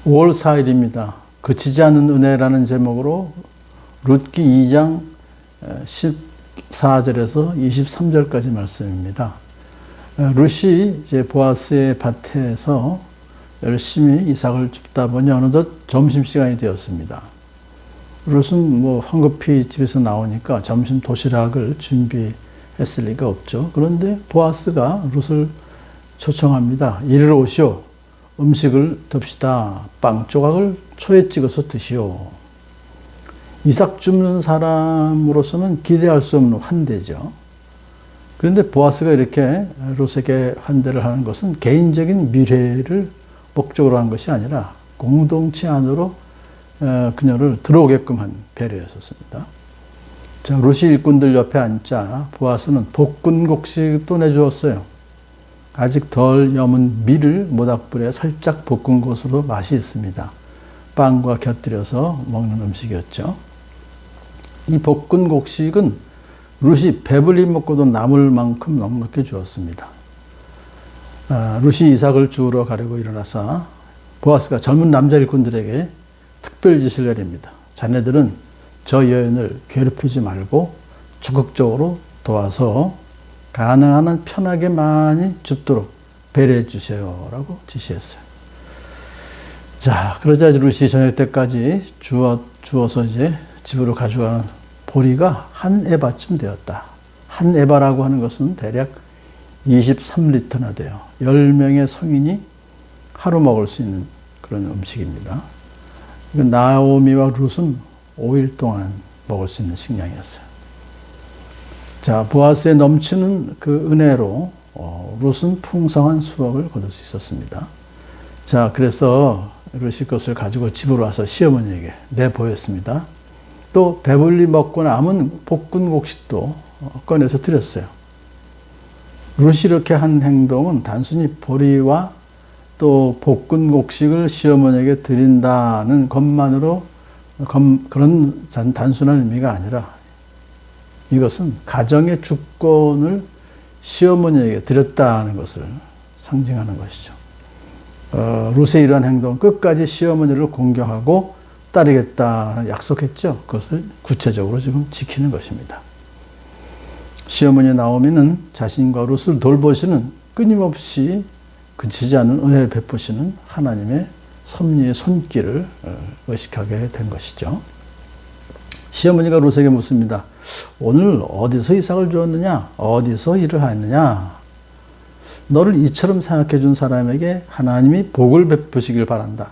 5월 4일입니다. 그치지 않는 은혜라는 제목으로 룻기 2장 14절에서 23절까지 말씀입니다. 룻이 이제 보아스의 밭에서 열심히 이삭을 줍다 보니 어느덧 점심시간이 되었습니다. 룻은 황급히 집에서 나오니까 점심 도시락을 준비했을 리가 없죠. 그런데 보아스가 룻을 초청합니다. 이리로 오시오. 음식을 듭시다. 빵 조각을 초에 찍어서 드시오. 이삭 줍는 사람으로서는 기대할 수 없는 환대죠. 그런데 보아스가 이렇게 룻에게 환대를 하는 것은 개인적인 미래를 목적으로 한 것이 아니라 공동체 안으로 그녀를 들어오게끔 한 배려였었습니다. 자, 룻이 일꾼들 옆에 앉자 보아스는 볶은곡식도 내주었어요. 아직 덜 여문 밀을 모닥불에 살짝 볶은 것으로 맛이 있습니다. 빵과 곁들여서 먹는 음식이었죠. 이 볶은 곡식은 룻이 배불리 먹고도 남을 만큼 넉넉히 주었습니다. 룻이 이삭을 주우러 가려고 일어나서 보아스가 젊은 남자 일꾼들에게 특별 지시를 내립니다. 자네들은 저 여인을 괴롭히지 말고 적극적으로 도와서 가능한 한 편하게 많이 줍도록 배려해 주세요 라고 지시했어요. 자, 그러자 룻이 저녁 때까지 주어서 이제 집으로 가져가는 보리가 한 에바쯤 되었다. 한 에바라고 하는 것은 대략 23리터나 돼요. 10명의 성인이 하루 먹을 수 있는 그런 음식입니다. 나오미와 룻은 5일 동안 먹을 수 있는 식량이었어요. 자, 보아스의 넘치는 그 은혜로 룻은 풍성한 수확을 거둘 수 있었습니다. 자, 그래서 룻이 그것을 가지고 집으로 와서 시어머니에게 내보였습니다. 또 배불리 먹고 남은 볶은 곡식도 꺼내서 드렸어요. 룻이 이렇게 한 행동은 단순히 보리와 또 볶은 곡식을 시어머니에게 드린다는 것만으로 그런 단순한 의미가 아니라 이것은 가정의 주권을 시어머니에게 드렸다는 것을 상징하는 것이죠. 룻의 이러한 행동은 끝까지 시어머니를 공경하고 따르겠다는 약속했죠. 그것을 구체적으로 지금 지키는 것입니다. 시어머니 나오미는 자신과 룻을 돌보시는 끊임없이 그치지 않는 은혜를 베푸시는 하나님의 섭리의 손길을 의식하게 된 것이죠. 시어머니가 룻에게 묻습니다. 오늘 어디서 이삭을 주었느냐? 어디서 일을 하였느냐? 너를 이처럼 생각해 준 사람에게 하나님이 복을 베푸시길 바란다.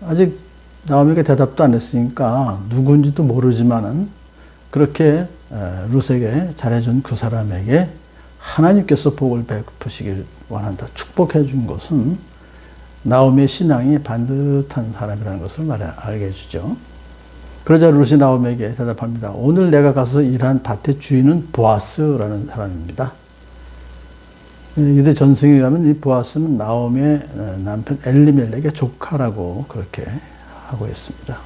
아직 나오미가 대답도 안 했으니까 누군지도 모르지만은 그렇게 룻에게 잘해준 그 사람에게 하나님께서 복을 베푸시길 원한다. 축복해 준 것은 나오미의 신앙이 반듯한 사람이라는 것을 알게 해주죠. 그러자 룻이 나오미에게 대답합니다. 오늘 내가 가서 일한 밭의 주인은 보아스라는 사람입니다. 유대 전승에 가면 이 보아스는 나오미의 남편 엘리멜렉의 조카라고 그렇게 하고 있습니다.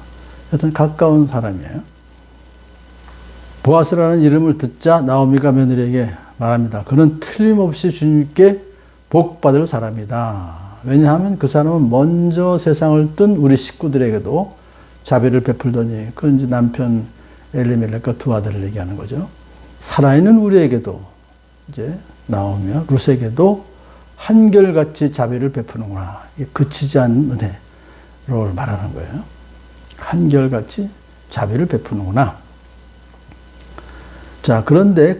하여튼 가까운 사람이에요. 보아스라는 이름을 듣자 나오미가 며느리에게 말합니다. 그는 틀림없이 주님께 복받을 사람이다. 왜냐하면 그 사람은 먼저 세상을 뜬 우리 식구들에게도 자비를 베풀더니, 그건 이제 남편 엘리멜렉과 두 아들을 얘기하는 거죠. 살아있는 우리에게도 이제 나오며 룻에게도 한결같이 자비를 베푸는구나. 그치지 않는 은혜를 말하는 거예요. 한결같이 자비를 베푸는구나. 자, 그런데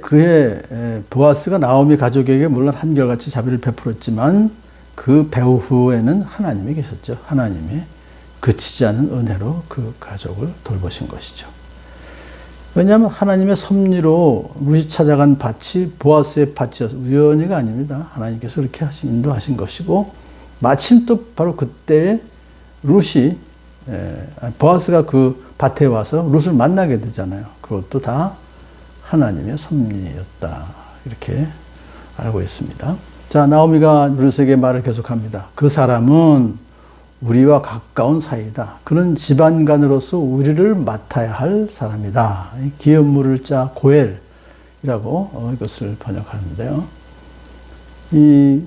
보아스가 나오미 가족에게 물론 한결같이 자비를 베풀었지만 그 배후에는 하나님이 계셨죠. 하나님이 그치지 않은 은혜로 그 가족을 돌보신 것이죠. 왜냐하면 하나님의 섭리로 룻이 찾아간 밭이 보아스의 밭이어서 우연히가 아닙니다. 하나님께서 그렇게 인도하신 것이고, 마침 또 바로 그때 보아스가 그 밭에 와서 룻을 만나게 되잖아요. 그것도 다 하나님의 섭리였다. 이렇게 알고 있습니다. 자, 나오미가 룻에게 말을 계속합니다. 그 사람은 우리와 가까운 사이다. 그는 집안간으로서 우리를 맡아야 할 사람이다. 기업물을 짜 고엘이라고 이것을 번역하는데요. 이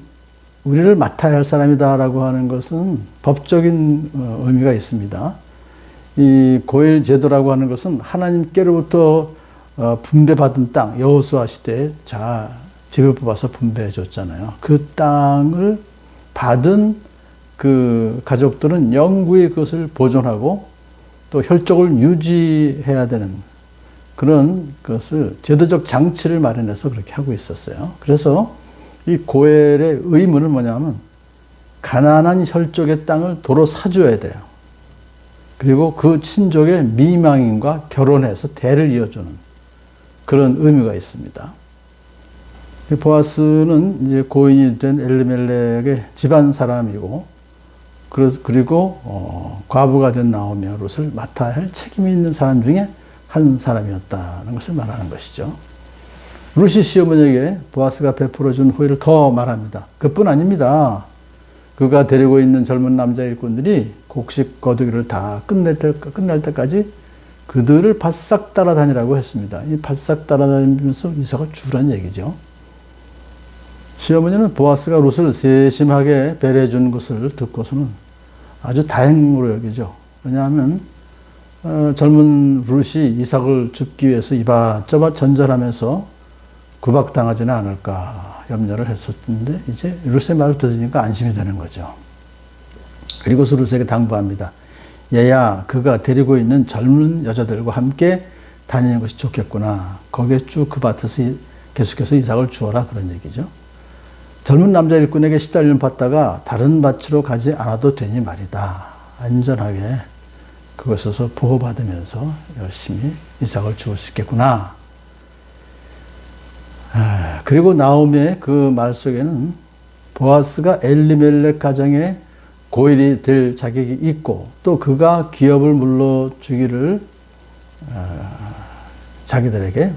우리를 맡아야 할 사람이다라고 하는 것은 법적인 의미가 있습니다. 이 고엘 제도라고 하는 것은 하나님께로부터 분배받은 땅, 여호수아 시대에 집을 뽑아서 분배해 줬잖아요. 그 땅을 받은 그 가족들은 영구히 그것을 보존하고 또 혈족을 유지해야 되는 그런 것을 제도적 장치를 마련해서 그렇게 하고 있었어요. 그래서 이 고엘의 의무는 뭐냐면 가난한 혈족의 땅을 도로 사줘야 돼요. 그리고 그 친족의 미망인과 결혼해서 대를 이어주는 그런 의미가 있습니다. 보아스는 이제 고인이 된 엘리멜렉의 집안 사람이고, 그리고 과부가 된 나오미와 룻을 맡아야 할 책임이 있는 사람 중에 한 사람이었다는 것을 말하는 것이죠. 룻이 시어머니에게 보아스가 베풀어준 호의를 더 말합니다. 그뿐 아닙니다. 그가 데리고 있는 젊은 남자 일꾼들이 곡식 거두기를 다 끝날 때까지 그들을 바싹 따라다니라고 했습니다. 이 바싹 따라다니면서 이삭을 주라는 얘기죠. 시어머니는 보아스가 룻을 세심하게 배려해 준 것을 듣고서는 아주 다행으로 여기죠. 왜냐하면 젊은 룻이 이삭을 줍기 위해서 이밭저밭 전전하면서 구박당하지는 않을까 염려를 했었는데 이제 룻의 말을 들으니까 안심이 되는 거죠. 그리고서 룻에게 당부합니다. 얘야, 그가 데리고 있는 젊은 여자들과 함께 다니는 것이 좋겠구나. 거기에 쭉 그 밭에서 계속해서 이삭을 주어라, 그런 얘기죠. 젊은 남자 일꾼에게 시달림 받다가 다른 밭으로 가지 않아도 되니 말이다. 안전하게 그것에서 보호받으면서 열심히 이삭을 주울 수 있겠구나. 그리고 나오미의 그 말 속에는 보아스가 엘리멜렉 가정의 고일이 될 자격이 있고 또 그가 기업을 물러주기를 자기들에게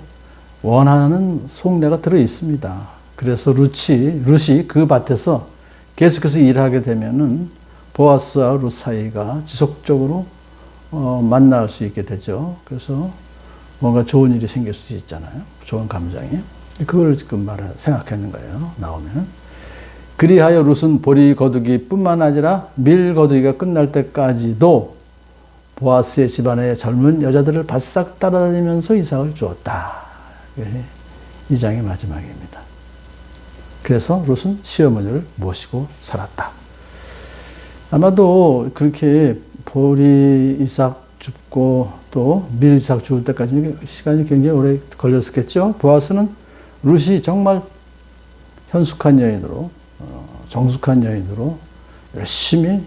원하는 속내가 들어 있습니다. 그래서 룻이 그 밭에서 계속해서 일하게 되면은 보아스와 룻 사이가 지속적으로 만날 수 있게 되죠. 그래서 뭔가 좋은 일이 생길 수 있잖아요. 좋은 감정이. 그걸 지금 생각하는 거예요. 나오면. 그리하여 룻은 보리 거두기 뿐만 아니라 밀 거두기가 끝날 때까지도 보아스의 집안의 젊은 여자들을 바싹 따라다니면서 이삭을 주었다. 이 장의 마지막입니다. 그래서 룻은 시어머니를 모시고 살았다. 아마도 그렇게 보리 이삭 줍고 또 밀 이삭 주울 때까지 시간이 굉장히 오래 걸렸었겠죠. 보아스는 룻이 정말 현숙한 여인으로 정숙한 여인으로 열심히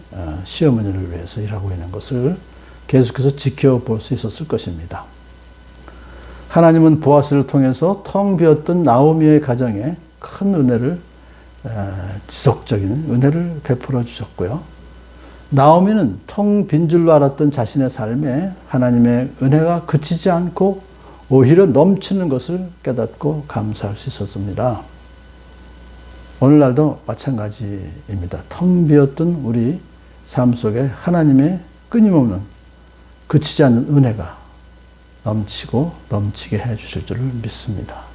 시어머니를 위해서 일하고 있는 것을 계속해서 지켜볼 수 있었을 것입니다. 하나님은 보아스를 통해서 텅 비었던 나오미의 가정에 큰 은혜를, 지속적인 은혜를 베풀어 주셨고요. 나오미는 텅 빈 줄로 알았던 자신의 삶에 하나님의 은혜가 그치지 않고 오히려 넘치는 것을 깨닫고 감사할 수 있었습니다. 오늘날도 마찬가지입니다. 텅 비었던 우리 삶 속에 하나님의 끊임없는 그치지 않는 은혜가 넘치고 넘치게 해 주실 줄을 믿습니다.